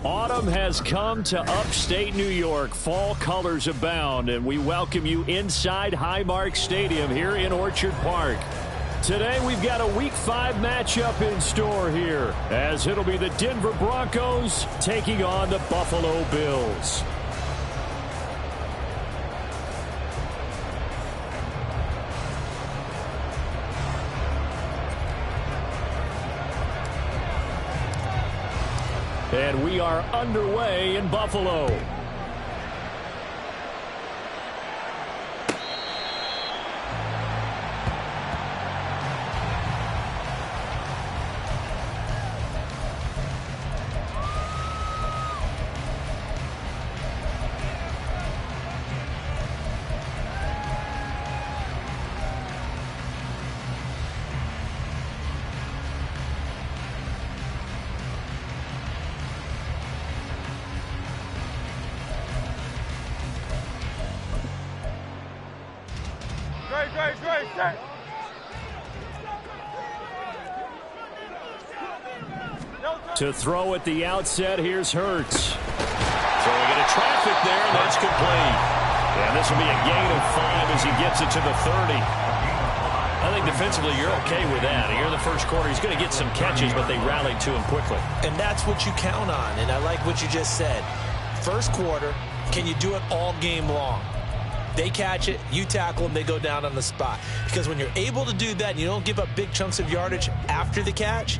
Autumn has come to upstate New York. Fall colors abound, and we welcome you inside Highmark Stadium here in Orchard Park. Today we've got a Week 5 matchup in store here, as it'll be the Denver Broncos taking on the Buffalo Bills. And we are underway in Buffalo. To throw at the outset, here's Hurts. Throwing into traffic there, and that's complete. And this will be a gain of 5 as he gets it to the 30. I think defensively you're okay with that. Here in the first quarter, he's going to get some catches, but they rallied to him quickly. And that's what you count on, and I like what you just said. First quarter, can you do it all game long? They catch it, you tackle them, they go down on the spot. Because when you're able to do that and you don't give up big chunks of yardage after the catch,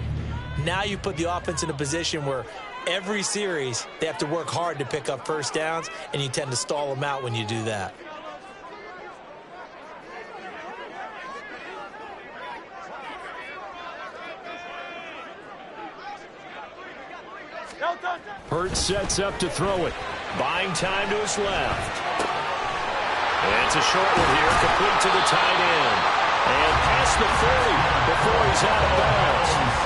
now you put the offense in a position where every series they have to work hard to pick up first downs, and you tend to stall them out when you do that. Hurts sets up to throw it. Buying time to his left. And it's a short one here, complete to the tight end. And past the 40 before he's out of bounds.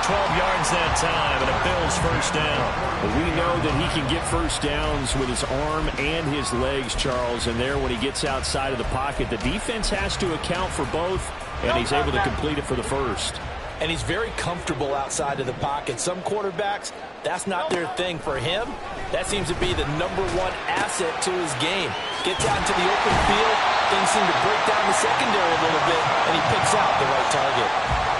12 yards that time, and a Bills first down. But we know that he can get first downs with his arm and his legs, Charles. And there, when he gets outside of the pocket, the defense has to account for both, and he's able to complete it for the first. And he's very comfortable outside of the pocket. Some quarterbacks, that's not their thing. For him, that seems to be the #1 asset to his game. Gets out into the open field, things seem to break down the secondary a little bit, and he picks out the right target.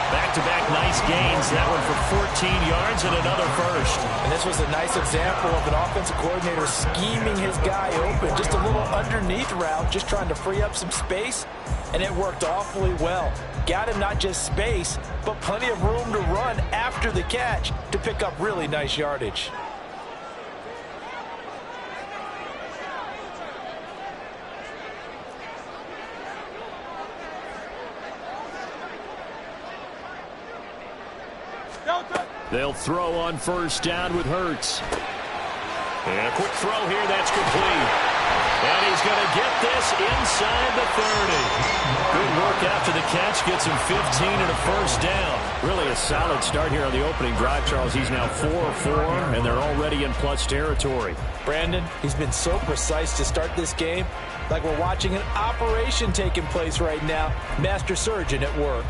Back-to-back nice gains. That one for 14 yards and another first. And this was a nice example of an offensive coordinator scheming his guy open. Just a little underneath route, just trying to free up some space, and it worked awfully well. Got him not just space, but plenty of room to run after the catch to pick up really nice yardage. They'll throw on first down with Hurts. And a quick throw here, that's complete. And he's going to get this inside the 30. Good work after the catch, gets him 15 and a first down. Really a solid start here on the opening drive, Charles. He's now 4 of 4, and they're already in plus territory. Brandon, he's been so precise to start this game, like we're watching an operation taking place right now. Master surgeon at work.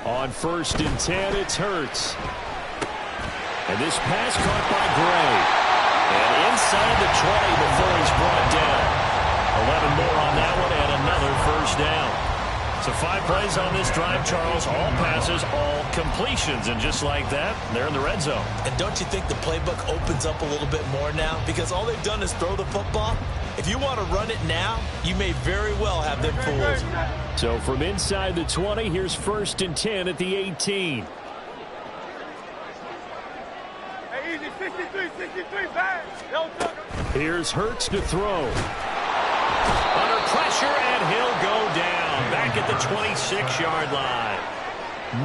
On 1st and 10, it's Hurts. And this pass caught by Gray. And inside the 20 before he's brought down. 11 more on that one and another first down. So 5 plays on this drive, Charles. All passes, all completions. And just like that, they're in the red zone. And don't you think the playbook opens up a little bit more now? Because all they've done is throw the football. If you want to run it now, you may very well have them fooled. So from inside the 20, here's 1st and 10 at the 18. Hey, easy, 63, back. Here's Hurts to throw. Under pressure, and he'll go down. Back at the 26-yard line.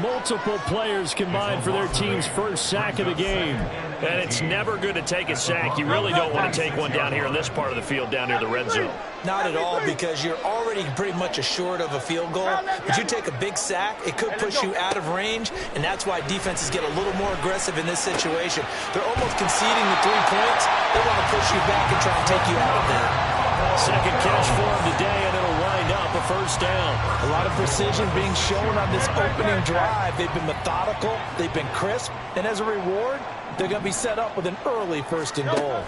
Multiple players combined for their team's first sack of the game. And it's never good to take a sack. You really don't want to take one down here in this part of the field, down near the red zone. Not at all, because you're already pretty much assured of a field goal. If you take a big sack, it could push you out of range, and that's why defenses get a little more aggressive in this situation. They're almost conceding the 3 points. They want to push you back and try and take you out of that. Second catch for him today, and it'll wind up a first down. A lot of precision being shown on this opening drive. They've been methodical, they've been crisp, and as a reward, they're going to be set up with an early 1st and goal.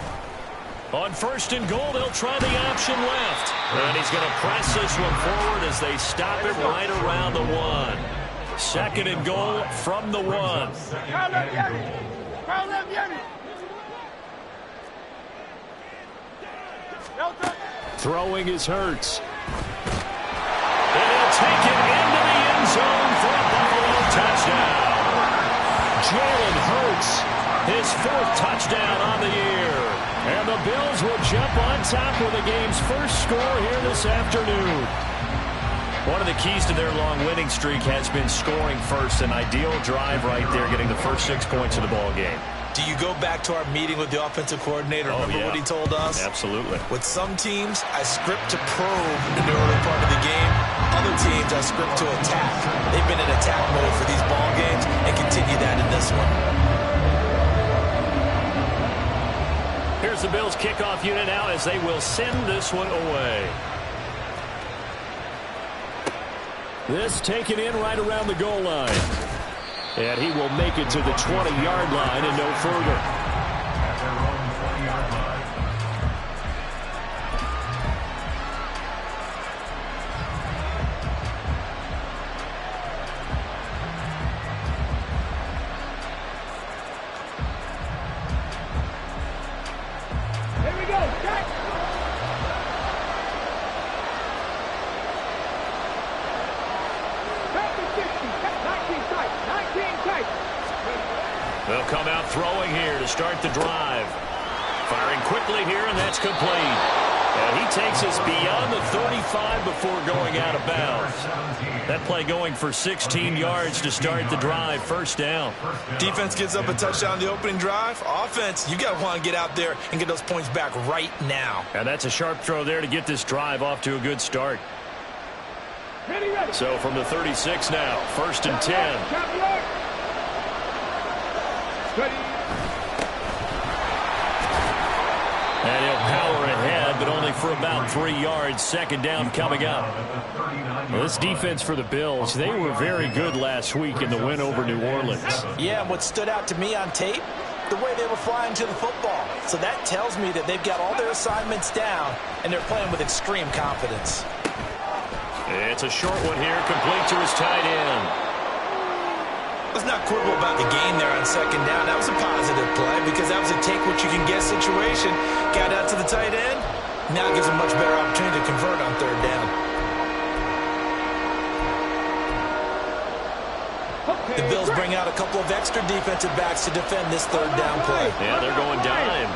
On 1st and goal, they'll try the option left. And he's going to press this one forward as they stop it right around the 1. 2nd and goal from the 1. Throwing is Hurts. And he'll take it into the end zone for a Buffalo touchdown. Jalen Hurts, his 4th touchdown on the year. And the Bills will jump on top with the game's first score here this afternoon. One of the keys to their long winning streak has been scoring first. An ideal drive right there, getting the first 6 points of the ball game. Do you go back to our meeting with the offensive coordinator? Remember what he told us? Absolutely. With some teams, I script to probe in the early part of the game. Other teams, I script to attack. They've been in attack mode for these ball games and continue that in this one. Here's the Bills kickoff unit now as they will send this one away. This taken in right around the goal line. And he will make it to the 20-yard line and no further. They'll come out throwing here to start the drive. Firing quickly here, and that's complete. And he takes us beyond the 35 before going out of bounds. That play going for 16 yards to start the drive. First down. Defense gets up a touchdown the opening drive. Offense, you got to want to get out there and get those points back right now. And that's a sharp throw there to get this drive off to a good start. So from the 36 now, 1st and 10. And he'll power ahead, but only for about 3 yards. 2nd down coming up. Well, this defense for the Bills, they were very good last week in the win over New Orleans. Yeah, and what stood out to me on tape, the way they were flying to the football. So that tells me that they've got all their assignments down, and they're playing with extreme confidence. It's a short one here, complete to his tight end. Let's not quibble about the gain there on 2nd down. That was a positive play because that was a take-what-you-can-get situation. Got out to the tight end. Now it gives them much better opportunity to convert on 3rd down. The Bills bring out a couple of extra defensive backs to defend this 3rd down play. Yeah, they're going dime.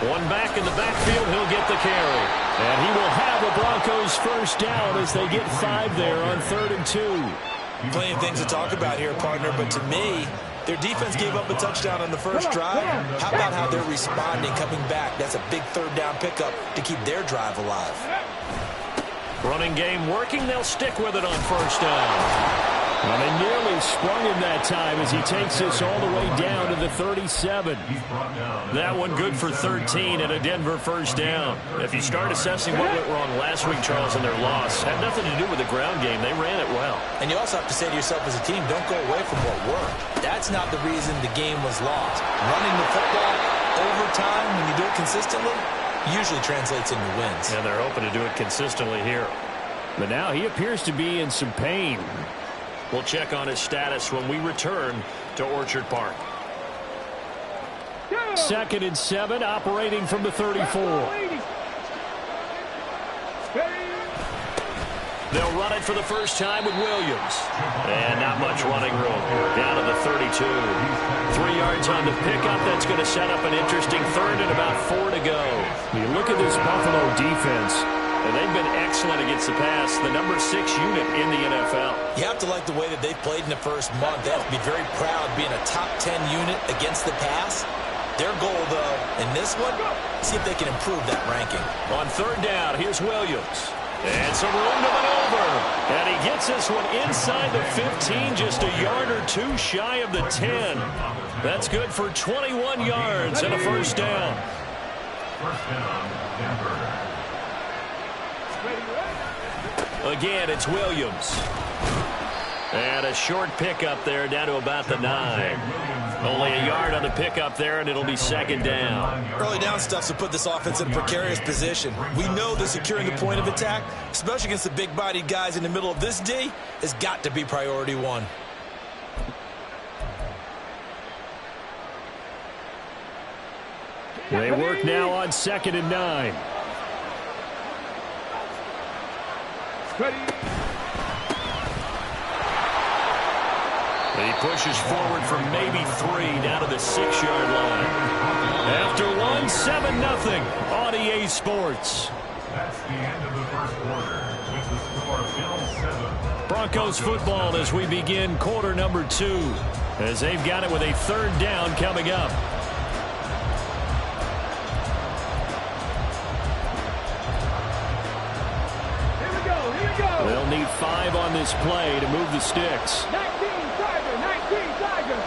One back in the backfield, he'll get the carry. And he will have the Broncos first down as they get 5 there on 3rd and 2. Plenty of things to talk about here, partner, but to me, their defense gave up a touchdown on the first drive. How about how they're responding, coming back? That's a big 3rd down pickup to keep their drive alive. Running game working, they'll stick with it on 1st down. Well, they nearly sprung him that time as he takes this all the way down to the 37. That one good for 13 and a Denver first down. If you start assessing what went wrong last week, Charles, in their loss, had nothing to do with the ground game. They ran it well. And you also have to say to yourself as a team, don't go away from what worked. That's not the reason the game was lost. Running the football over time, when you do it consistently, usually translates into wins. And they're hoping to do it consistently here. But now he appears to be in some pain. We'll check on his status when we return to Orchard Park. 2nd and 7, operating from the 34. They'll run it for the first time with Williams. And not much running room. Down to the 32. 3 yards on the pickup. That's going to set up an interesting third and about 4 to go. You look at this Buffalo defense. And they've been excellent against the pass. The number 6 unit in the NFL. You have to like the way that they've played in the first month. They have to be very proud being a top 10 unit against the pass. Their goal, though, in this one, see if they can improve that ranking. On third down, here's Williams. And some room to maneuver. And he gets this one inside the 15, just a yard or 2 shy of the 10. That's good for 21 yards and a first down. Again, it's Williams. And a short pickup there down to about the 9. Only a yard on the pickup there, and it'll be second down. Early down stuff to put this offense in a precarious position. We know that securing the point of attack, especially against the big-bodied guys in the middle of this D, has got to be priority 1. They work now on 2nd and 9. He pushes forward for maybe 3 down to the 6-yard line. After 1, 7-0 on EA Sports. That's the end of the first quarter. With the score still 7. Broncos football as we begin quarter number 2. As they've got it with a third down coming up. They'll need 5 on this play to move the sticks. 19 Tiger.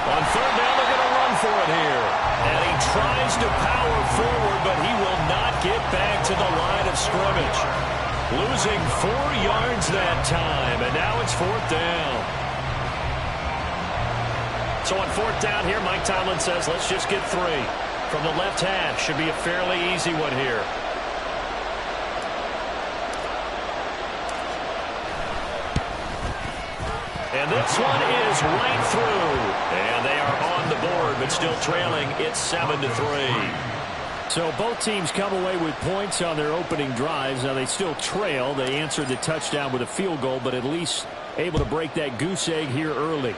On third down, they're going to run for it here. And he tries to power forward, but he will not get back to the line of scrimmage. Losing 4 yards that time, and now it's 4th down. So on 4th down here, Mike Tomlin says, let's just get 3. From the left hash, should be a fairly easy one here. And this one is right through. And they are on the board, but still trailing. It's 7-3. So both teams come away with points on their opening drives. Now they still trail. They answered the touchdown with a field goal, but at least able to break that goose egg here early.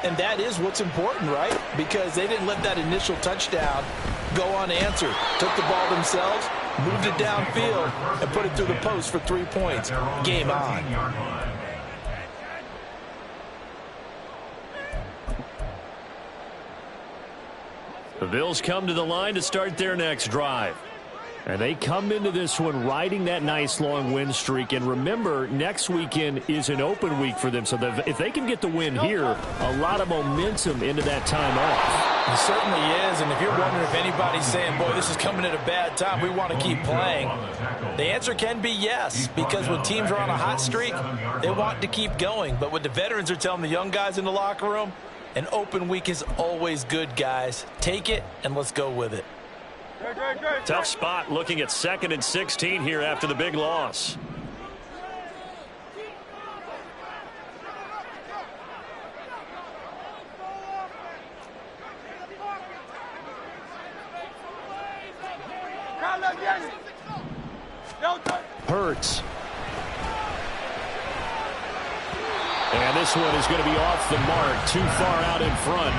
And that is what's important, right? Because they didn't let that initial touchdown go unanswered. Took the ball themselves, moved it downfield, and put it through the post for 3 points. Game on. The Bills come to the line to start their next drive. And they come into this one riding that nice long win streak. And remember, next weekend is an open week for them. So if they can get the win here, a lot of momentum into that time off. It certainly is. And if you're wondering if anybody's saying, boy, this is coming at a bad time, we want to keep playing, the answer can be yes. Because when teams are on a hot streak, they want to keep going. But what the veterans are telling the young guys in the locker room, an open week is always good, guys. Take it, and let's go with it. Tough spot looking at 2nd and 16 here after the big loss. Hurts. And this one is going to be off the mark, too far out in front.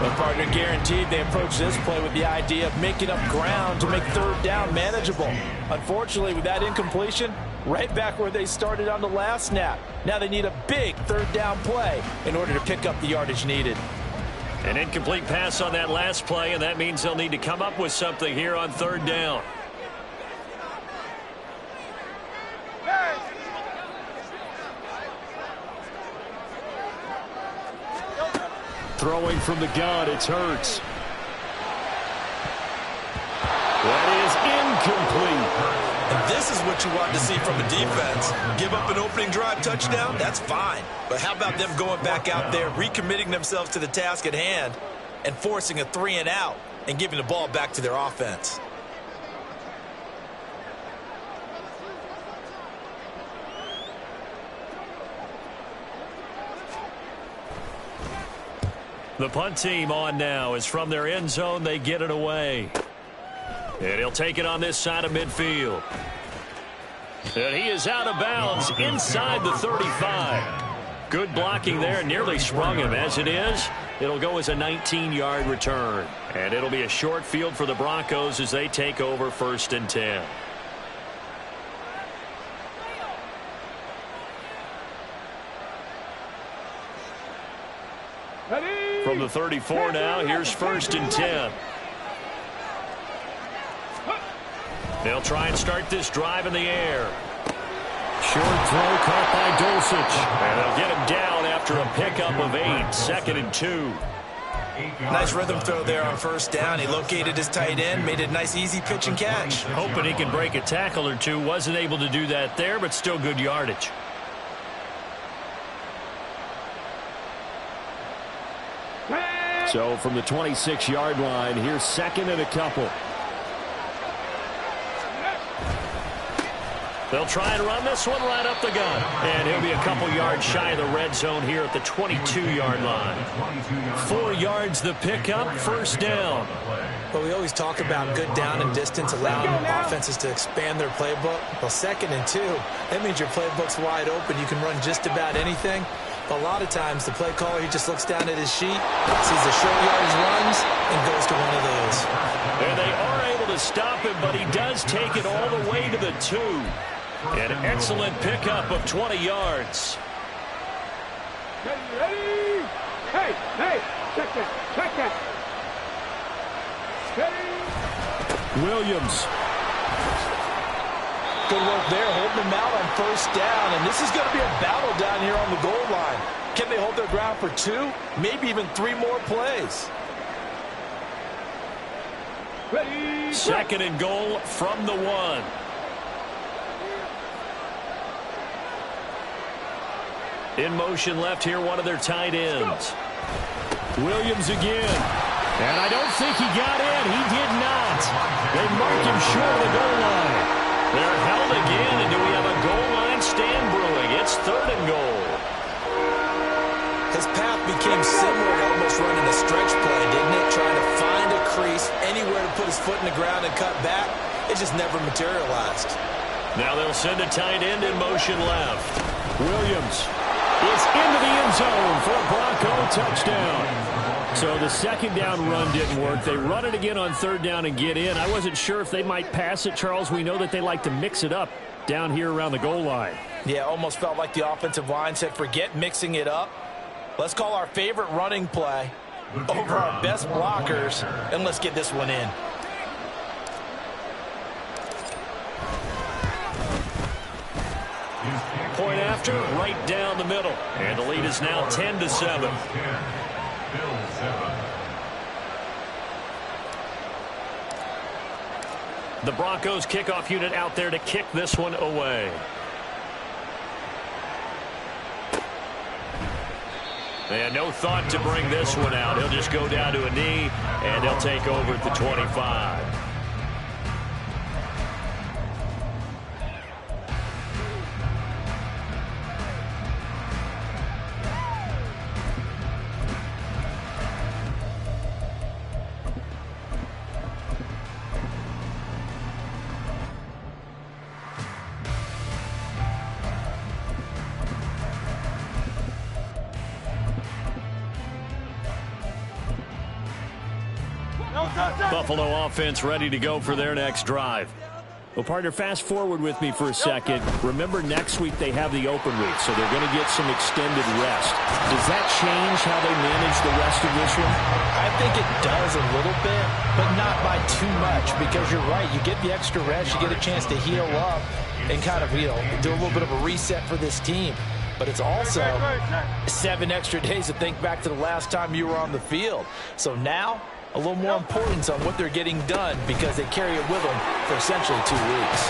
And partner, guaranteed they approach this play with the idea of making up ground to make third down manageable. Unfortunately, with that incompletion, right back where they started on the last snap. Now they need a big third down play in order to pick up the yardage needed. An incomplete pass on that last play, and that means they'll need to come up with something here on third down. Throwing from the gun, it's Hurts. That is incomplete. And this is what you want to see from a defense. Give up an opening drive touchdown, that's fine. But how about them going back out there, recommitting themselves to the task at hand, and forcing a 3 and out, and giving the ball back to their offense? The punt team on now is from their end zone. They get it away. And he'll take it on this side of midfield. And he is out of bounds inside the 35. Good blocking there, nearly sprung him. As it is, it'll go as a 19-yard return. And it'll be a short field for the Broncos as they take over 1st and 10. From the 34 now, here's 1st and 10. They'll try and start this drive in the air. Short throw caught by Dulcich. And they'll get him down after a pickup of 8. 2nd and 2. Nice rhythm throw there on 1st down. He located his tight end, made it a nice easy pitch and catch. Hoping he can break a tackle or two. Wasn't able to do that there, but still good yardage. So from the 26-yard line, here's 2nd and a couple. They'll try and run this one right up the gun. And he'll be a couple yards shy of the red zone here at the 22-yard line. 4 yards the pickup, 1st down. But we always talk about good down and distance, allowing offenses to expand their playbook. Well, 2nd and 2, that means your playbook's wide open. You can run just about anything. But a lot of times, the play caller, he just looks down at his sheet, sees the short yardage runs, and goes to one of those. And they are able to stop him, but he does take it all the way to the 2. An excellent pickup of 20 yards. Ready? Hey, check that. Ready? Williams. Good work there, holding them out on 1st down. And this is going to be a battle down here on the goal line. Can they hold their ground for 2, maybe even 3 more plays? Ready? 2nd and goal from the 1. In motion left here, one of their tight ends. Williams again. And I don't think he got in. He did not. They marked him short of the goal line. They're held again, and do we have a goal line stand brewing? It's 3rd and goal. His path became similar to almost running a stretch play, didn't it? Trying to find a crease, anywhere to put his foot in the ground and cut back. It just never materialized. Now they'll send a tight end in motion left. Williams is into the end zone for a Bronco touchdown. So the 2nd down run didn't work. They run it again on 3rd down and get in. I wasn't sure if they might pass it, Charles. We know that they like to mix it up down here around the goal line. Yeah, almost felt like the offensive line said, forget mixing it up. Let's call our favorite running play over our best blockers, and let's get this one in. Point after, right down the middle. And the lead is now 10-7. The Broncos kickoff unit out there to kick this one away. And no thought to bring this one out. He'll just go down to a knee, and they'll take over at the 25. Buffalo offense ready to go for their next drive. Well, partner, fast forward with me for a second. Remember, next week they have the open week, so they're going to get some extended rest. Does that change how they manage the rest of this one? I think it does a little bit, but not by too much, because you're right. You get the extra rest, you get a chance to heal up and kind of, do a little bit of a reset for this team. But it's also 7 extra days to think back to the last time you were on the field. So now, a little more importance on what they're getting done because they carry it with them for essentially 2 weeks.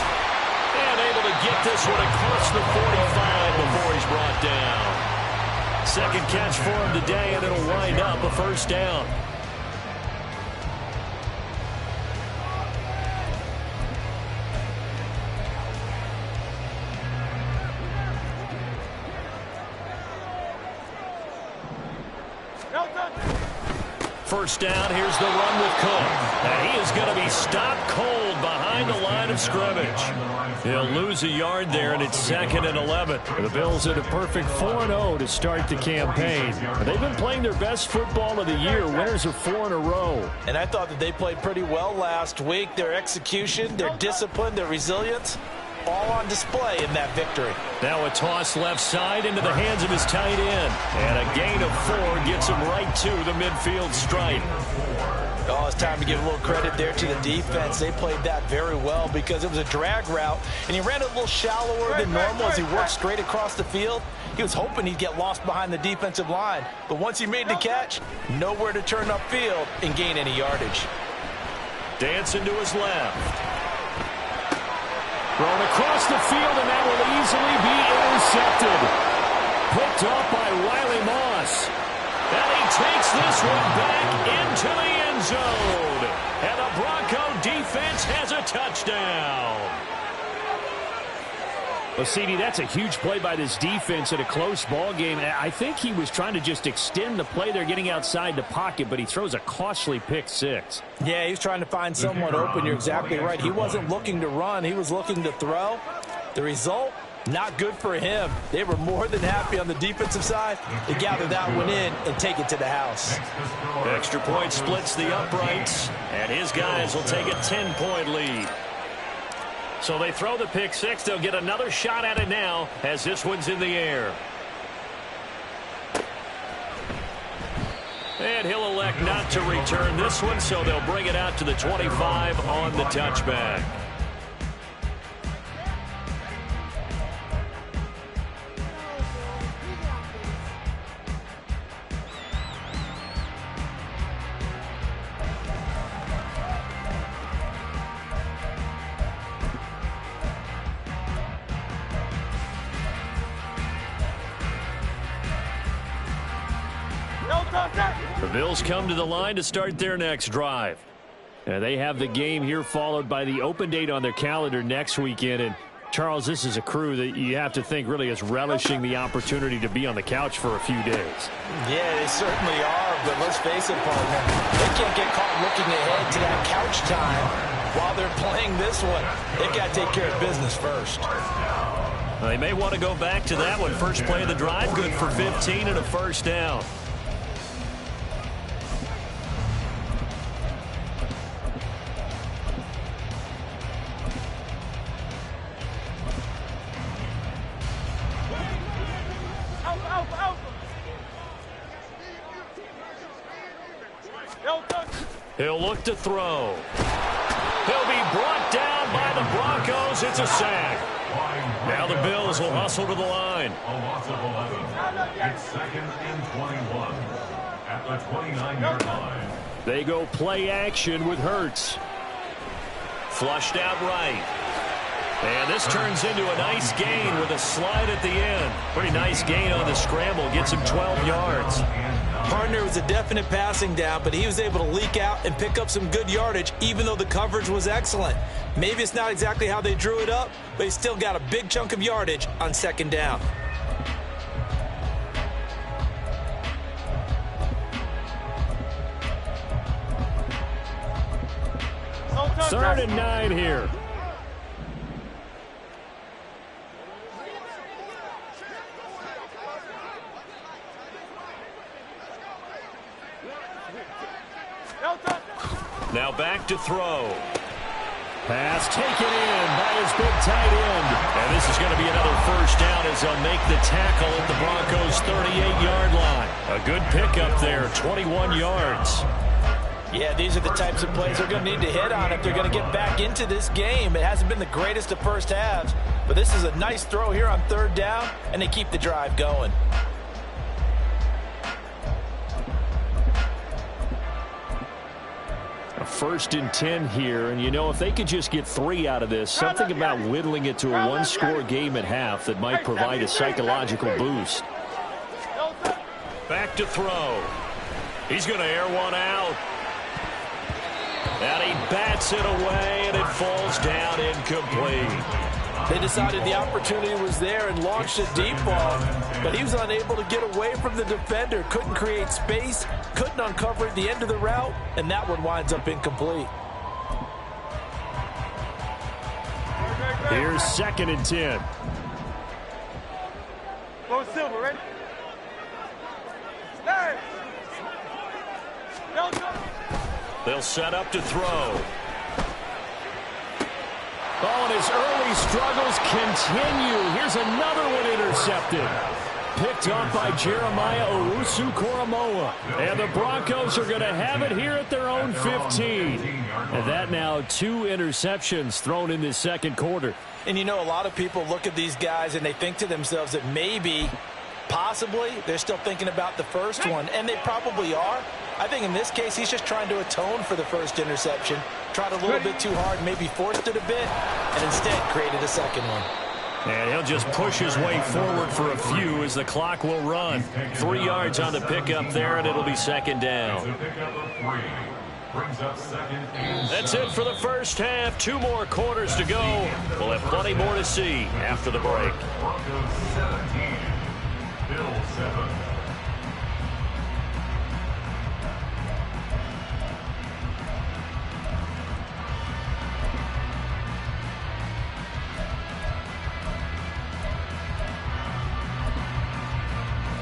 And able to get this one across the 45 before he's brought down. Second catch for him today, and it'll wind up a 1st down. First down, here's the run with Cook. And he is going to be stopped cold behind behind the line of scrimmage. He'll lose a yard there, and it's 2nd and 11. The Bills at a perfect 4-0 to start the campaign. They've been playing their best football of the year. Winners of 4 in a row. And I thought that they played pretty well last week. Their execution, their discipline, their resilience, all on display in that victory. Now a toss left side into the hands of his tight end. And a gain of 4 gets him right to the midfield stripe. Oh, it's time to give a little credit there to the defense. They played that very well because it was a drag route, and he ran it a little shallower than normal as he worked straight across the field. He was hoping he'd get lost behind the defensive line, but once he made the catch, nowhere to turn upfield and gain any yardage. Dancing to his left. Thrown across the field, and that will easily be intercepted. Picked off by Riley Moss. And he takes this one back into the end zone. And the Bronco defense has a touchdown. Well, CD, that's a huge play by this defense in a close ball game. I think he was trying to just extend the play. They're getting outside the pocket, but he throws a costly pick six. Yeah, he was trying to find someone open. You're exactly right. He wasn't looking to run. He was looking to throw. The result, not good for him. They were more than happy on the defensive side to gather that one in and take it to the house. Extra point splits the uprights, and his guys will take a 10-point lead. So they throw the pick six. They'll get another shot at it now as this one's in the air. And he'll elect not to return this one, so they'll bring it out to the 25 on the touchback. The Bills come to the line to start their next drive. And they have the game here followed by the open date on their calendar next weekend. And Charles, this is a crew that you have to think really is relishing the opportunity to be on the couch for a few days. Yeah, they certainly are, but let's face it, partner. They can't get caught looking ahead to that couch time while they're playing this one. They've got to take care of business first. They may want to go back to that one. First play of the drive, good for 15 and a first down. He'll look to throw. He'll be brought down by the Broncos. It's a sack. Now the Bills will hustle to the line. A loss of 11. It's 2nd and 21 at the 29-yard line. They go play action with Hurts. Flushed out right. And this turns into a nice gain with a slide at the end. Pretty nice gain on the scramble. Gets him 12 yards. Partner was a definite passing down, but he was able to leak out and pick up some good yardage, even though the coverage was excellent. Maybe it's not exactly how they drew it up, but he still got a big chunk of yardage on second down. Third and 9 here. Now back to throw. Pass taken in by his big tight end. And this is going to be another first down as they'll make the tackle at the Broncos' 38-yard line. A good pickup there, 21 yards. Yeah, these are the types of plays they're going to need to hit on if they're going to get back into this game. It hasn't been the greatest of first halves, but this is a nice throw here on third down, and they keep the drive going. A 1st and 10 here, and you know, if they could just get 3 out of this, something about whittling it to a one-score game at half that might provide a psychological boost. Back to throw. He's going to air one out. And he bats it away, and it falls down incomplete. They decided the opportunity was there and launched a deep ball, but he was unable to get away from the defender, couldn't create space, couldn't uncover the end of the route, and that one winds up incomplete. Here's 2nd and 10. Go Silver, ready? They'll set up to throw. Oh, and his early struggles continue. Here's another one intercepted. Picked up by Jeremiah Owusu-Koramoah. And the Broncos are going to have it here at their own 15. And that now 2 interceptions thrown in this second quarter. And you know, a lot of people look at these guys and they think to themselves that maybe, possibly, they're still thinking about the first one. And they probably are. I think in this case, he's just trying to atone for the first interception. Tried a little bit too hard, maybe forced it a bit, and instead created a second one. And he'll just push his way forward for a few as the clock will run. 3 yards on the pickup there, and it'll be 2nd down. That's it for the first half. 2 more quarters to go. We'll have plenty more to see after the break. Broncos 17, Bills 7.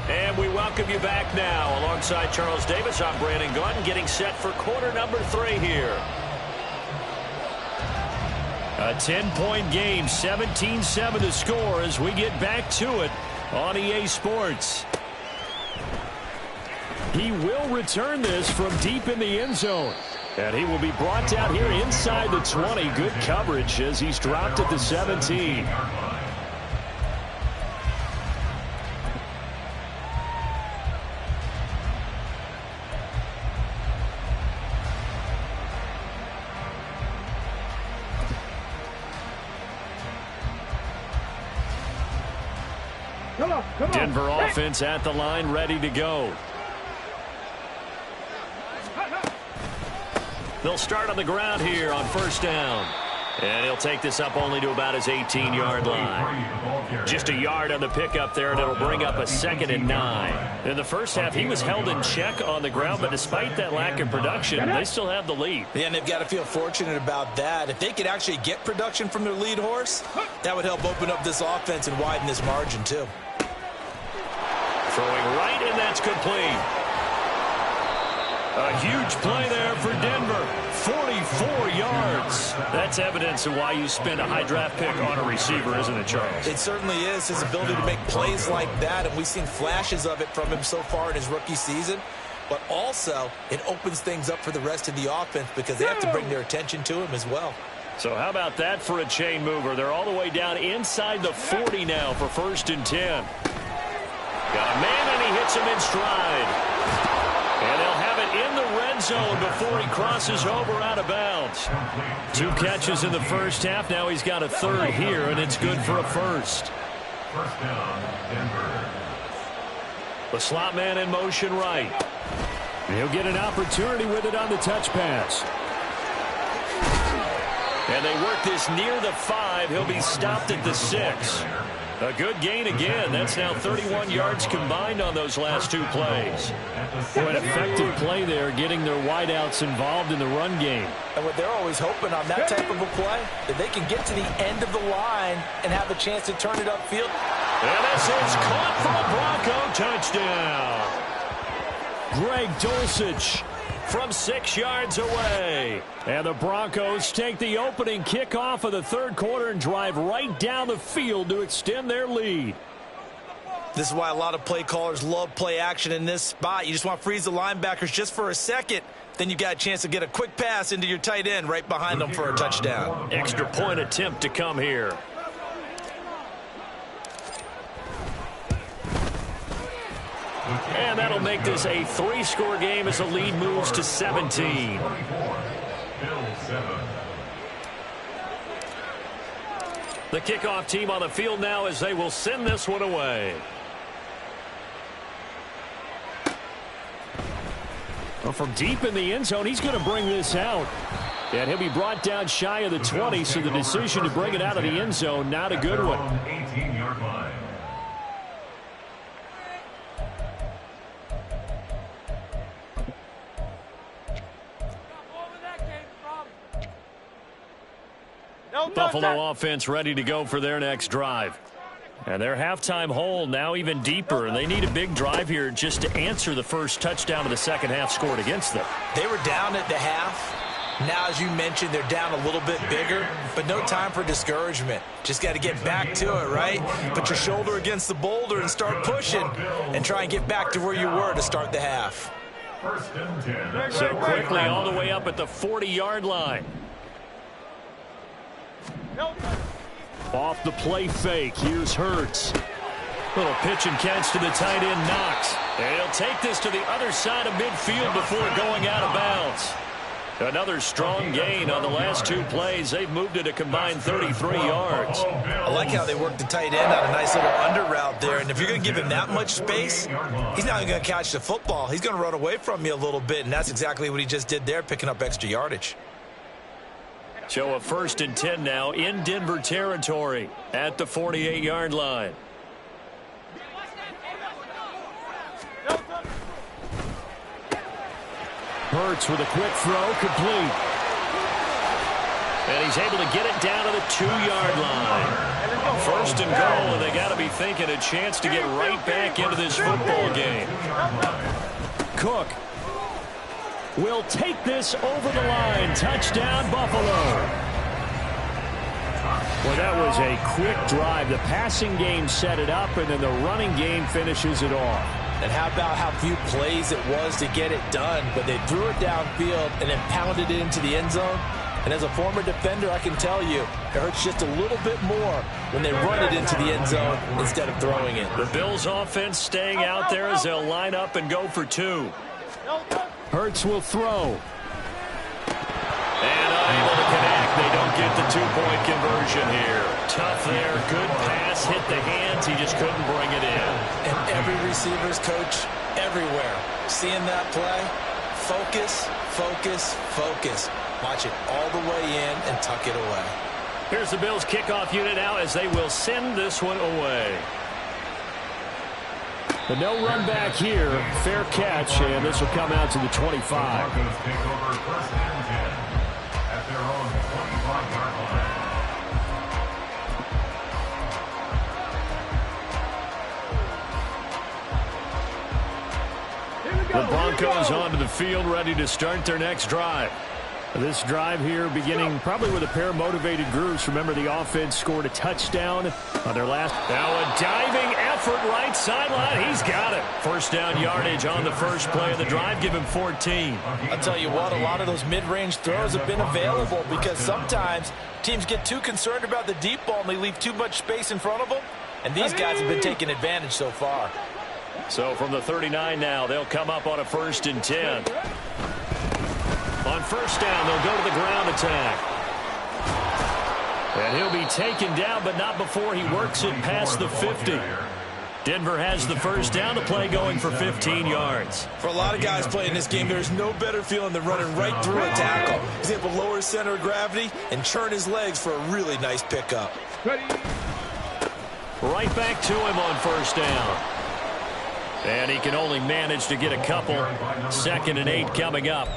And we welcome you back now. Alongside Charles Davis, I'm Brandon Gordon, getting set for quarter number 3 here. A 10-point game, 17-7 the score as we get back to it on EA Sports. He will return this from deep in the end zone. And he will be brought down here inside the 20. Good coverage as he's dropped at the 17. Denver offense at the line, ready to go. They'll start on the ground here on first down. And he'll take this up only to about his 18-yard line. Just a yard on the pickup there, and it'll bring up a 2nd and 9. In the first half, he was held in check on the ground, but despite that lack of production, they still have the lead. Yeah, and they've got to feel fortunate about that. If they could actually get production from their lead horse, that would help open up this offense and widen this margin, too. Throwing right, and that's complete. A huge play there for Denver. 44 yards. That's evidence of why you spend a high draft pick on a receiver, isn't it, Charles? It certainly is. His ability to make plays like that, and we've seen flashes of it from him so far in his rookie season. But also, it opens things up for the rest of the offense because they have to bring their attention to him as well. So how about that for a chain mover? They're all the way down inside the 40 now for 1st and 10. Got a man, and he hits him in stride. And they'll have it in the red zone before he crosses over out of bounds. 2 catches in the first half. Now he's got a 3rd here, and it's good for a 1st. First down, Denver. The slot man in motion right. And he'll get an opportunity with it on the touch pass. And they work this near the 5. He'll be stopped at the 6. A good gain again. That's now 31 yards combined on those last 2 plays. An effective play there, getting their wideouts involved in the run game. And what they're always hoping on that type of a play, that they can get to the end of the line and have a chance to turn it upfield. And this is caught for a Bronco touchdown. Greg Dulcich from 6 yards away. And the Broncos take the opening kickoff of the 3rd quarter and drive right down the field to extend their lead. This is why a lot of play callers love play action in this spot. You just want to freeze the linebackers just for a second. Then you got a chance to get a quick pass into your tight end right behind them for a touchdown. Extra point attempt to come here. And that'll make this a 3-score game as the lead moves to 17. The kickoff team on the field now as they will send this one away. Well, from deep in the end zone, he's going to bring this out. And he'll be brought down shy of the 20, so the decision to bring it out of the end zone, not a good one. 18-yard line. No, Buffalo offense ready to go for their next drive. And their halftime hole now even deeper, and they need a big drive here just to answer the first touchdown of the second half scored against them. They were down at the half. Now, as you mentioned, they're down a little bit bigger, but no time for discouragement. Just got to get back to it, right? Put your shoulder against the boulder and start pushing and try and get back to where you were to start the half. So quickly all the way up at the 40-yard line. Off the play fake, here's Hurts. Little pitch and catch to the tight end, Knox. And he'll take this to the other side of midfield before going out of bounds. Another strong gain on the last two plays. They've moved it a combined 33 yards. I like how they worked the tight end on a nice little under route there. And if you're going to give him that much space, he's not even going to catch the football. He's going to run away from you a little bit, and that's exactly what he just did there, picking up extra yardage. So a 1st and 10 now in Denver territory at the 48-yard line. Hurts with a quick throw, complete. And he's able to get it down to the 2-yard line. 1st and goal, and they got to be thinking a chance to get right back into this football game. Cook will take this over the line. Touchdown, Buffalo. Well, that was a quick drive. The passing game set it up, and then the running game finishes it off. And how about how few plays it was to get it done, but they threw it downfield and then pounded it into the end zone. And as a former defender, I can tell you, it hurts just a little bit more when they run it into the end zone instead of throwing it. The Bills offense staying out there as they'll line up and go for 2. Hurts will throw. And unable to connect. They don't get the 2-point conversion here. Tough there. Good pass. Hit the hands. He just couldn't bring it in. And every receiver's coach everywhere. Seeing that play, focus, focus, focus. Watch it all the way in and tuck it away. Here's the Bills kickoff unit now as they will send this one away. But no run back here. Fair catch, and this will come out to the 25. Broncos take over 1st and 10 at their own 25-yard line. The Broncos onto the field, ready to start their next drive. This drive here beginning probably with a pair of motivated groups. Remember, the offense scored a touchdown on their last. Now a diving effort right sideline. He's got it. 1st down yardage on the first play of the drive. Give him 14. I'll tell you what, a lot of those mid-range throws have been available because sometimes teams get too concerned about the deep ball and they leave too much space in front of them. And these guys have been taking advantage so far. So from the 39 now, they'll come up on a 1st and 10. On 1st down, they'll go to the ground attack. And he'll be taken down, but not before he works it past the 50. Denver has the 1st down to play, going for 15 yards. For a lot of guys playing this game, there's no better feeling than running right through a tackle. He's able to lower his center of gravity and churn his legs for a really nice pickup. Right back to him on 1st down. And he can only manage to get a couple. 2nd and 8 coming up.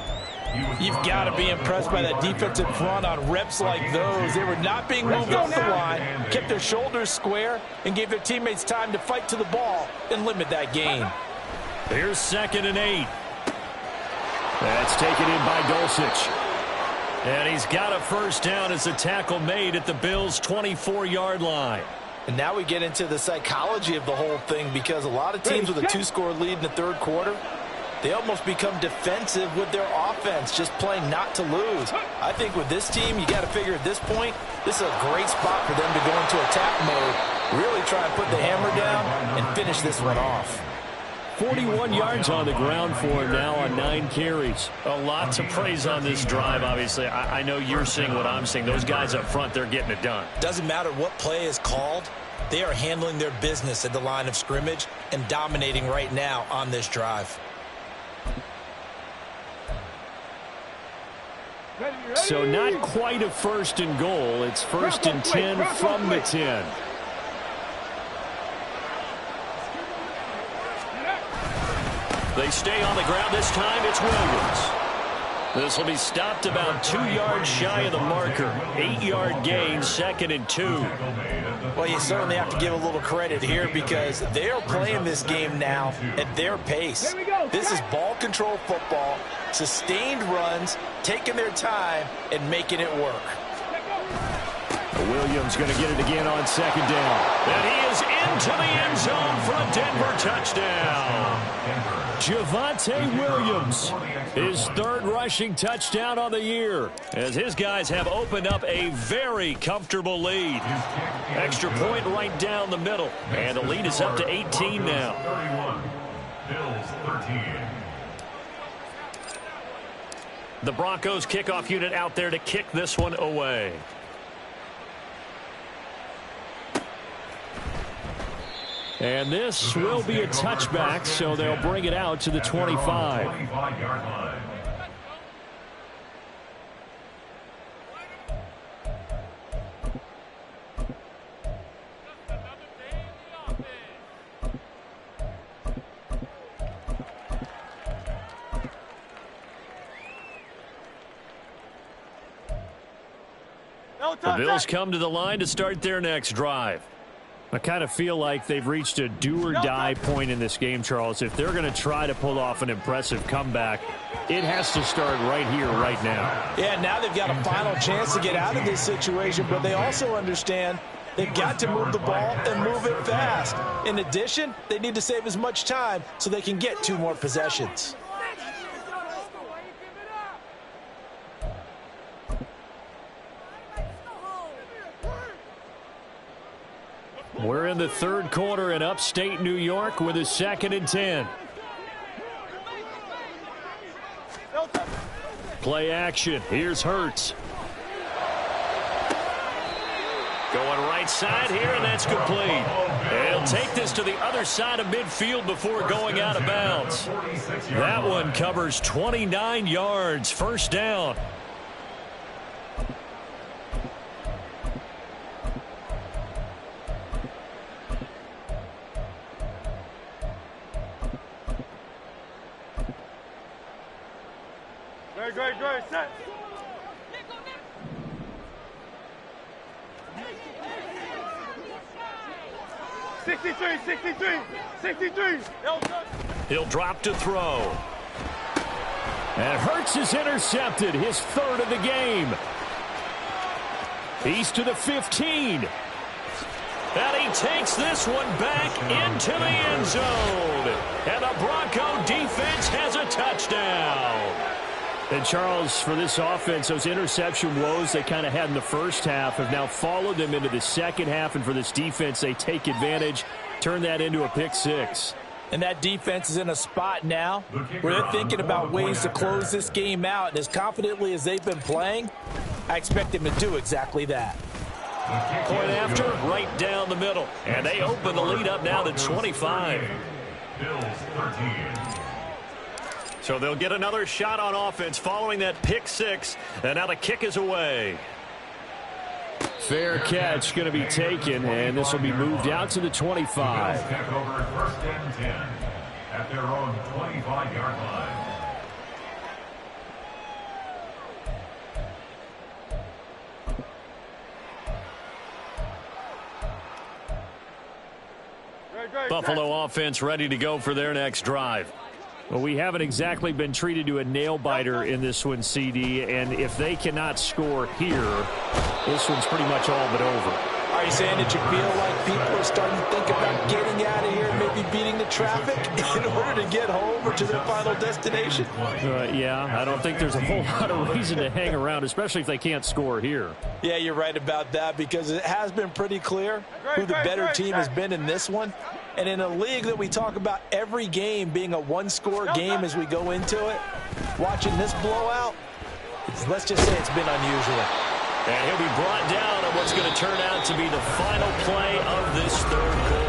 You've got to be impressed by that defensive front on reps like those. They were not being moved off the line, kept their shoulders square, and gave their teammates time to fight to the ball and limit that gain. Here's 2nd and 8. That's taken in by Dulcich. And he's got a 1st down as the tackle made at the Bills' 24-yard line. And now we get into the psychology of the whole thing, because a lot of teams with a 2-score lead in the 3rd quarter, they almost become defensive with their offense, just playing not to lose. I think with this team, you got to figure at this point, this is a great spot for them to go into attack mode, really try and put the hammer down and finish this one off. 41 yards on the ground for him now on 9 carries. A lot to praise on this drive, obviously. I know you're seeing what I'm seeing. Those guys up front, they're getting it done. Doesn't matter what play is called. They are handling their business at the line of scrimmage and dominating right now on this drive. So not quite a 1st and goal. It's 1st and 10 from the 10. They stay on the ground. This time it's Williams. This will be stopped about 2 yards shy of the marker. 8-yard gain, 2nd and 2. Well, you certainly have to give a little credit here because they are playing this game now at their pace. This is ball control football, sustained runs, taking their time, and making it work. Williams going to get it again on 2nd down. And he is into the end zone for a Denver touchdown. Javonte Williams, his 3rd rushing touchdown on the year, as his guys have opened up a very comfortable lead. Extra point right down the middle, and the lead is up to 18 now. 31, Bills 13. The Broncos kickoff unit out there to kick this one away. And this will be a touchback, so they'll bring it out to the 25. 25-yard line. The Bills come to the line to start their next drive. I kind of feel like they've reached a do-or-die point in this game, Charles. If they're going to try to pull off an impressive comeback, it has to start right here, right now. Yeah, now they've got a final chance to get out of this situation, but they also understand they've got to move the ball and move it fast. In addition, they need to save as much time so they can get 2 more possessions. We're in the 3rd quarter in upstate New York with a 2nd and 10. Play action. Here's Hurts. Going right side here, and that's complete. He'll take this to the other side of midfield before going out of bounds. That one covers 29 yards. 1st down. Great, set. $63. He'll drop to throw. And Hurts is intercepted, his 3rd of the game. He's to the 15. And he takes this one back into the end zone. And the Bronco defense has a touchdown. And, Charles, for this offense, those interception woes they kind of had in the first half have now followed them into the second half. And for this defense, they take advantage, turn that into a pick 6. And that defense is in a spot now where they're thinking about ways to close this game out. And as confidently as they've been playing, I expect them to do exactly that. Point after, right down the middle. And they open the lead up now to 25. Bills 13. So they'll get another shot on offense following that pick 6. And now the kick is away. Fair catch going to be taken, and this will be moved out to the 25. Bills take over 1st and 10 at their own 25-yard line. Buffalo offense ready to go for their next drive. Well, we haven't exactly been treated to a nail-biter in this one, CD, and if they cannot score here, this one's pretty much all but over. Are you saying that you feel like people are starting to think about getting out of here and maybe beating the traffic in order to get home or to their final destination? Yeah, I don't think there's a whole lot of reason to hang around, especially if they can't score here. Yeah, you're right about that because it has been pretty clear who the better team has been in this one. And in a league that we talk about every game being a one-score game as we go into it, watching this blowout, let's just say it's been unusual. And he'll be brought down on what's going to turn out to be the final play of this 3rd quarter.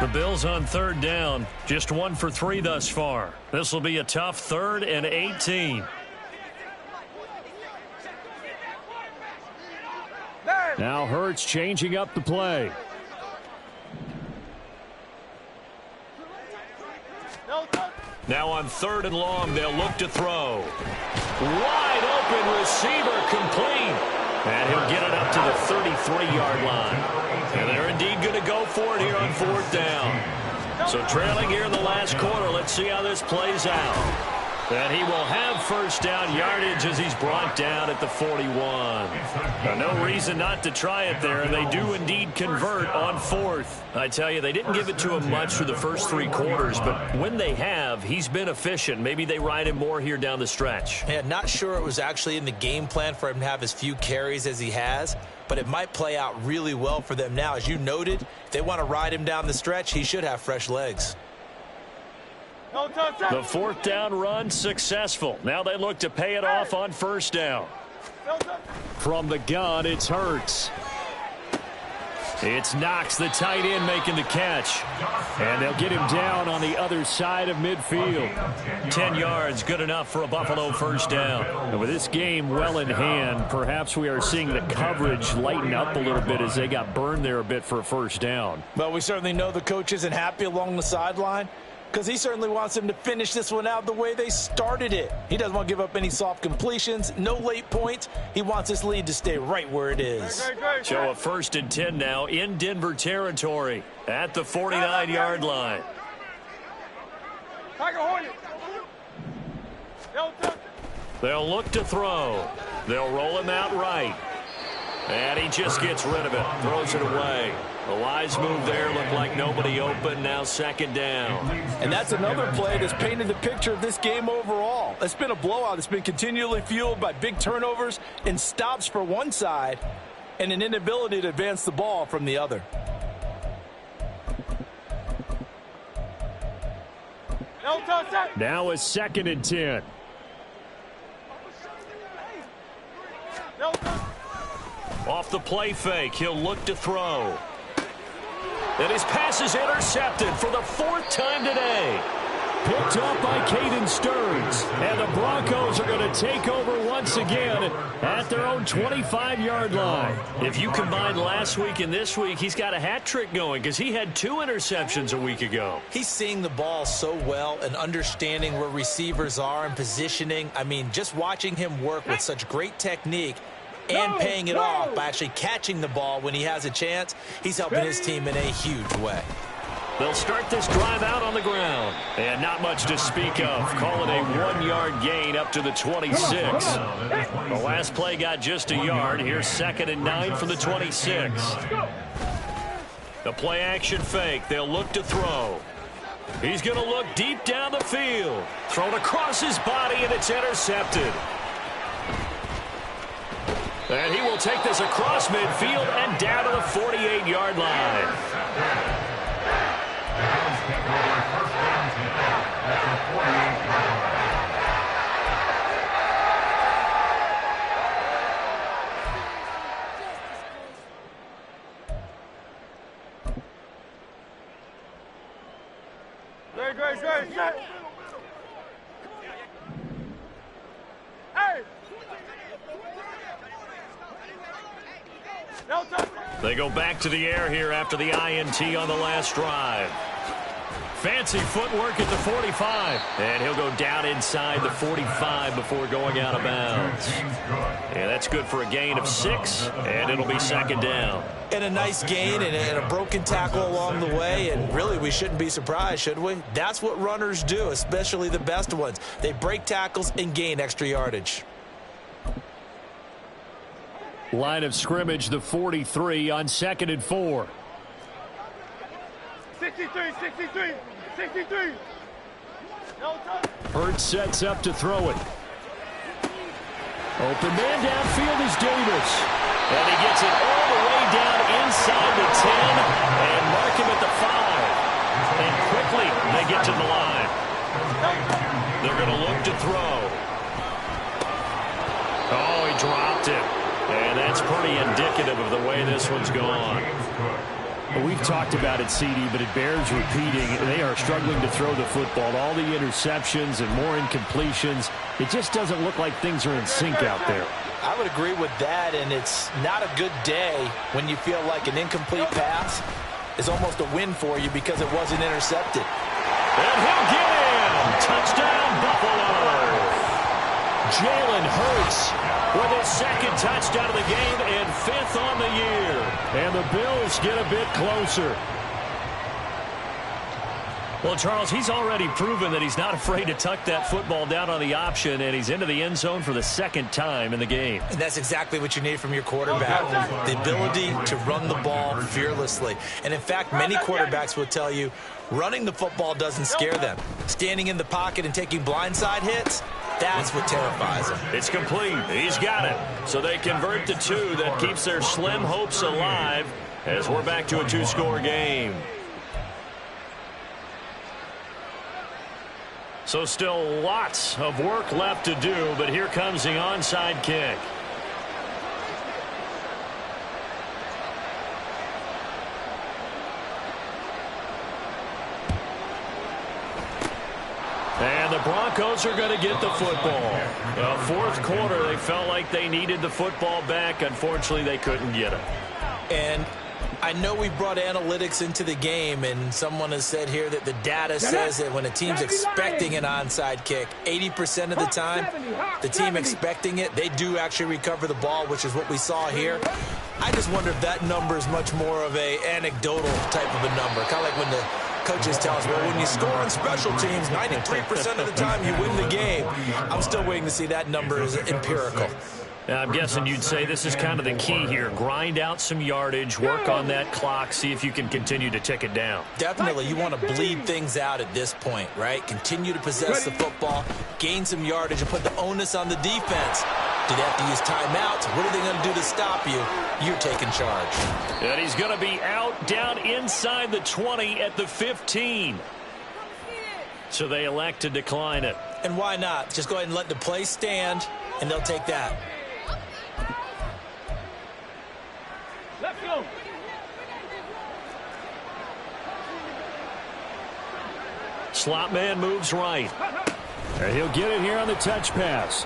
The Bills on 3rd down, just 1 for 3 thus far. This will be a tough 3rd and 18. Now Hurts changing up the play. Now on 3rd and long, they'll look to throw. Wide open receiver complete. And he'll get it up to the 33-yard line. And they're indeed going to go for it here on 4th down. So trailing here in the last quarter, let's see how this plays out. And he will have 1st down yardage as he's brought down at the 41. No reason not to try it there, and they do indeed convert on 4th. I tell you, they didn't give it to him much for the first 3 quarters, but when they have, he's been efficient. Maybe they ride him more here down the stretch. Yeah, not sure it was actually in the game plan for him to have as few carries as he has, but it might play out really well for them now. As you noted, if they want to ride him down the stretch, he should have fresh legs. The 4th down run successful. Now they look to pay it off on 1st down. From the gun, it's Hurts. It's Knox, the tight end, making the catch. And they'll get him down on the other side of midfield. 10 yards, good enough for a Buffalo 1st down. And with this game well in hand, perhaps we are seeing the coverage lighten up a little bit as they got burned there a bit for a 1st down. Well, we certainly know the coach isn't happy along the sideline, because he certainly wants them to finish this one out the way they started it. He doesn't want to give up any soft completions, no late points. He wants this lead to stay right where it is. So a 1st and 10 now in Denver territory at the 49-yard line. They'll look to throw. They'll roll him out right. And he just gets rid of it, throws it away. A wise move there, looked like nobody open, now 2nd down. And that's another play that's painted the picture of this game overall. It's been a blowout. It's been continually fueled by big turnovers and stops for one side and an inability to advance the ball from the other. Now a 2nd and 10. Off the play fake, he'll look to throw. And his pass is intercepted for the 4th time today. Picked up by Caden Stearns. And the Broncos are going to take over once again at their own 25-yard line. If you combine last week and this week, he's got a hat trick going because he had 2 interceptions a week ago. He's seeing the ball so well and understanding where receivers are and positioning. I mean, just watching him work with such great technique and paying it off by actually catching the ball when he has a chance, he's helping his team in a huge way. They'll start this drive out on the ground. And not much to speak of. Call it a 1-yard gain up to the 26. The last play got just a yard. Here's 2nd and 9 from the 26. The play action fake. They'll look to throw. He's going to look deep down the field. Thrown across his body, and it's intercepted. And he will take this across midfield and down to the 48-yard line. Great. Hey! They go back to the air here after the INT on the last drive. Fancy footwork at the 45. And he'll go down inside the 45 before going out of bounds. And that's good for a gain of 6, and it'll be 2nd down. And a nice gain and a broken tackle along the way, and really we shouldn't be surprised, should we? That's what runners do, especially the best ones. They break tackles and gain extra yardage. Line of scrimmage, the 43 on 2nd and 4. 63. Hurts sets up to throw it. Open man downfield is Davis. And he gets it all the way down inside the 10 and mark him at the 5. And quickly they get to the line. They're going to look to throw. Oh, he dropped it. And that's pretty indicative of the way this one's gone. We've talked about it, CD, but it bears repeating. They are struggling to throw the football. All the interceptions and more incompletions. It just doesn't look like things are in sync out there. I would agree with that, and it's not a good day when you feel like an incomplete pass is almost a win for you because it wasn't intercepted. And he'll get in. Touchdown, Buffalo. Jalen Hurts with his second touchdown of the game and 5th on the year. And the Bills get a bit closer. Well, Charles, he's already proven that he's not afraid to tuck that football down on the option, and he's into the end zone for the 2nd time in the game. And that's exactly what you need from your quarterback, the ability to run the ball fearlessly. And, in fact, many quarterbacks will tell you running the football doesn't scare them. Standing in the pocket and taking blindside hits, that's what terrifies them. It's complete. He's got it. So they convert the 2. That keeps their slim hopes alive as we're back to a 2-score game. So still lots of work left to do, but here comes the onside kick. And the Broncos are going to get the football. Fourth quarter, they felt like they needed the football back. Unfortunately, they couldn't get it. And I know we brought analytics into the game, and someone has said here that the data says that when a team's expecting an onside kick, 80% of the time, the team expecting it, they do actually recover the ball, which is what we saw here. I just wonder if that number is much more of a anecdotal type of a number, kind of like when the coaches tell us, well, when you score on special teams, 93% of the time you win the game. I'm still waiting to see that number is empirical. Now, I'm guessing you'd say this is kind of the key here. Grind out some yardage, work on that clock, see if you can continue to tick it down. Definitely. You want to bleed things out at this point, right? Continue to possess the football, gain some yardage, and put the onus on the defense. Do they have to use timeouts? What are they going to do to stop you? You're taking charge. And he's going to be out down inside the 20 at the 15. So they elect to decline it. And why not? Just go ahead and let the play stand, and they'll take that. Let's go. Slot man moves right. And he'll get it here on the touch pass.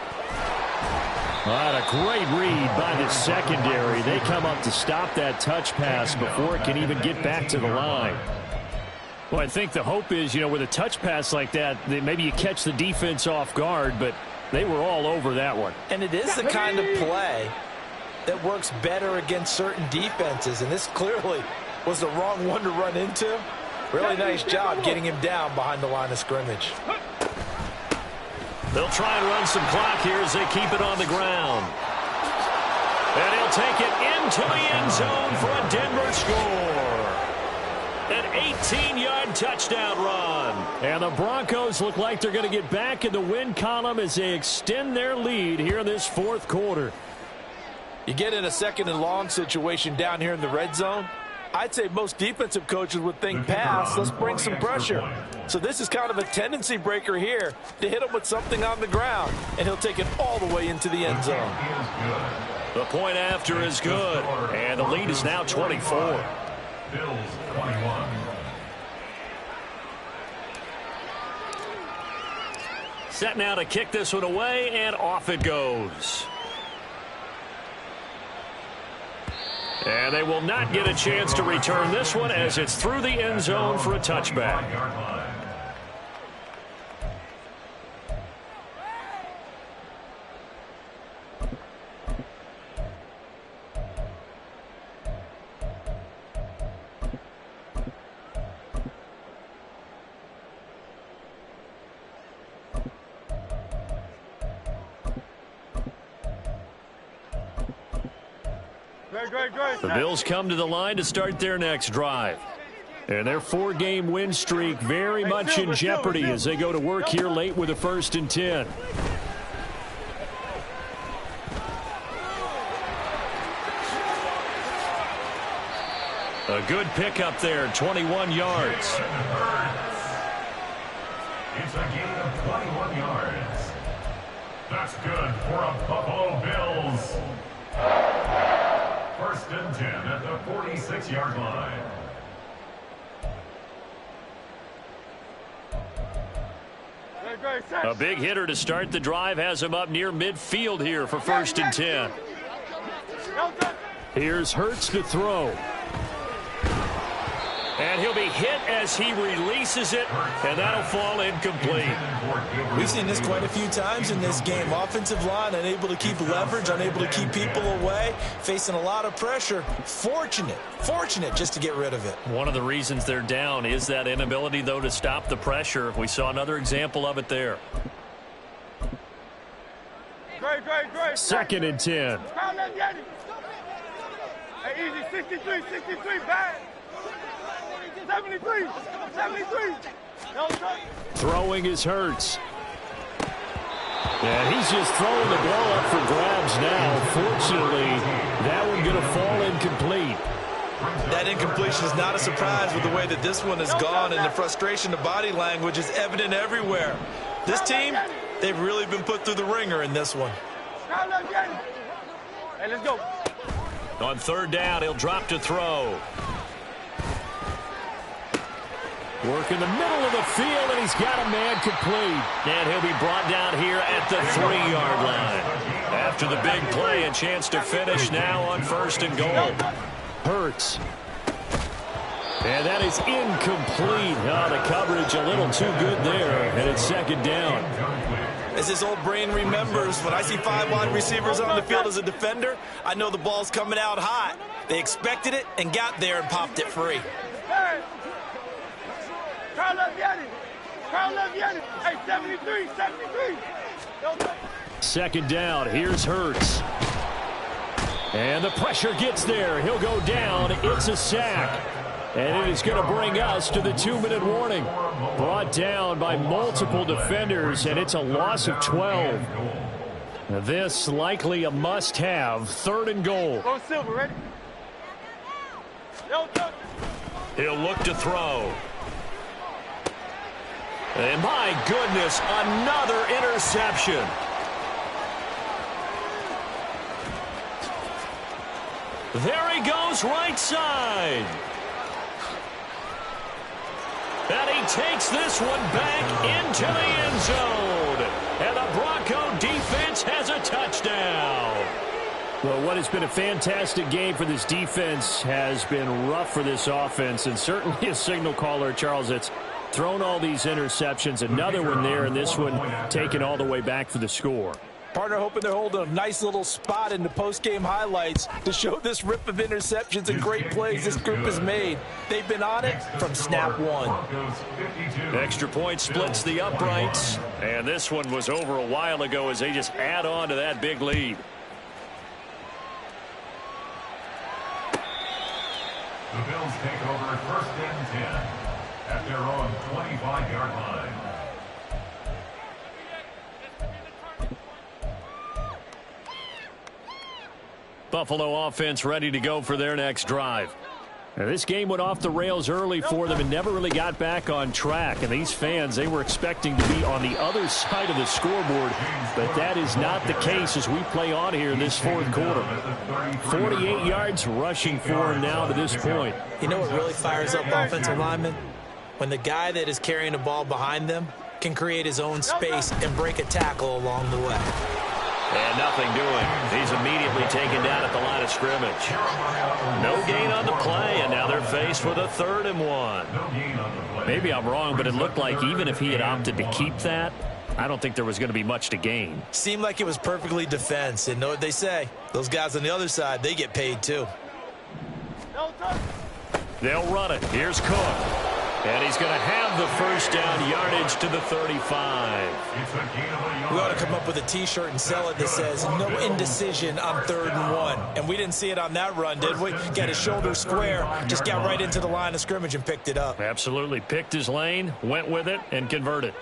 What a great read by the secondary. They come up to stop that touch pass before it can even get back to the line. Well, I think the hope is, with a touch pass like that, maybe you catch the defense off guard, but they were all over that one. And it is the kind of play that works better against certain defenses, and this clearly was the wrong one to run into. Really nice job getting him down behind the line of scrimmage. They'll try and run some clock here as they keep it on the ground. And he'll take it into the end zone for a Denver score. An 18-yard touchdown run. And the Broncos look like they're going to get back in the win column as they extend their lead here in this fourth quarter. You get in a 2nd and long situation down here in the red zone, I'd say most defensive coaches would think pass, let's bring some pressure. So this is kind of a tendency breaker here to hit him with something on the ground, and he'll take it all the way into the end zone. The point after is good, and the lead is now 24. Bills 21. Set now to kick this one away, and off it goes. And they will not get a chance to return this one as it's through the end zone for a touchback. Great. The Bills come to the line to start their next drive. And their 4-game win streak very much in jeopardy as they go to work here late with a 1st and 10. A good pickup there, 21 yards. It's a gain of 21 yards. That's good for a Buffalo Bills. 1st and 10 at the 46-yard line. A big hitter to start the drive has him up near midfield here for 1st and 10. Here's Hurts to throw. And he'll be hit as he releases it, and that'll fall incomplete. We've seen this quite a few times in this game. Offensive line unable to keep leverage, unable to keep people away, facing a lot of pressure. Fortunate just to get rid of it. One of the reasons they're down is that inability, though, to stop the pressure. We saw another example of it there. Great. 2nd and 10. Hey, easy, 63, bad. 73. Throwing is Hurts. And he's just throwing the ball up for grabs now. Fortunately, that one going to fall incomplete. That incompletion is not a surprise with the way that this one has gone, and the frustration, the body language is evident everywhere. This team, they've really been put through the ringer in this one. Hey, let's go. On 3rd down, he'll drop to throw. Work in the middle of the field, and he's got a man complete. And he'll be brought down here at the 3-yard line. After the big play, a chance to finish now on 1st and goal. Hurts. And that is incomplete. Oh, the coverage a little too good there, and it's 2nd down. As his old brain remembers, when I see 5 wide receivers on the field as a defender, I know the ball's coming out hot. They expected it and got there and popped it free. Hey, 73. 2nd down. Here's Hurts. And the pressure gets there. He'll go down. It's a sack. And it is going to bring us to the 2-minute warning. Brought down by multiple defenders, and it's a loss of 12. This likely a must-have. 3rd and goal. Go Silver, ready? He'll look to throw. And my goodness, another interception. There he goes, right side. And he takes this one back into the end zone. And the Bronco defense has a touchdown. Well, what has been a fantastic game for this defense has been rough for this offense, and certainly a signal caller, Charles, that's thrown all these interceptions. Another one there, and this one taken all the way back for the score. Partner hoping they're holding a nice little spot in the post-game highlights to show this rip of interceptions and great plays this group has made. They've been on it from snap one. Extra point splits the uprights, and this one was over a while ago as they just add on to that big lead. The Bills take over 1st and 10 at their own 25-yard line. Buffalo offense ready to go for their next drive. Now, this game went off the rails early for them and never really got back on track. And these fans, they were expecting to be on the other side of the scoreboard, but that is not the case as we play on here in this 4th quarter. 48 yards rushing for him now to this point. You know what really fires up offensive linemen? When the guy that is carrying the ball behind them can create his own space and break a tackle along the way. And nothing doing. He's immediately taken down at the line of scrimmage. No gain on the play, and now they're faced with a 3rd and 1. Maybe I'm wrong, but it looked like even if he had opted to keep that, I don't think there was going to be much to gain. Seemed like it was perfectly defense, and know what they say. Those guys on the other side, they get paid too. They'll run it. Here's Cook. And he's going to have the 1st down yardage to the 35. We ought to come up with a T-shirt and sell it that says, no indecision on 3rd and 1. And we didn't see it on that run, did we? Got his shoulder square, just got right into the line of scrimmage and picked it up. Absolutely. Picked his lane, went with it, and converted.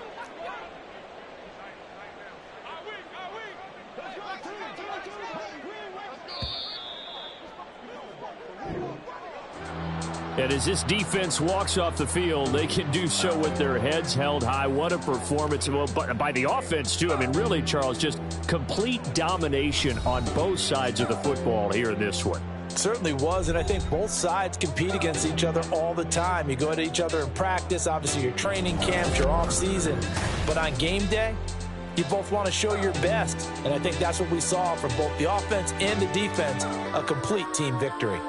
And as this defense walks off the field, they can do so with their heads held high. What a performance. Well, by the offense, too. I mean, really, Charles, just complete domination on both sides of the football here in this one. Certainly was, and I think both sides compete against each other all the time. You go to each other in practice, obviously your training camps, your off season, but on game day, you both want to show your best, and I think that's what we saw from both the offense and the defense, a complete team victory.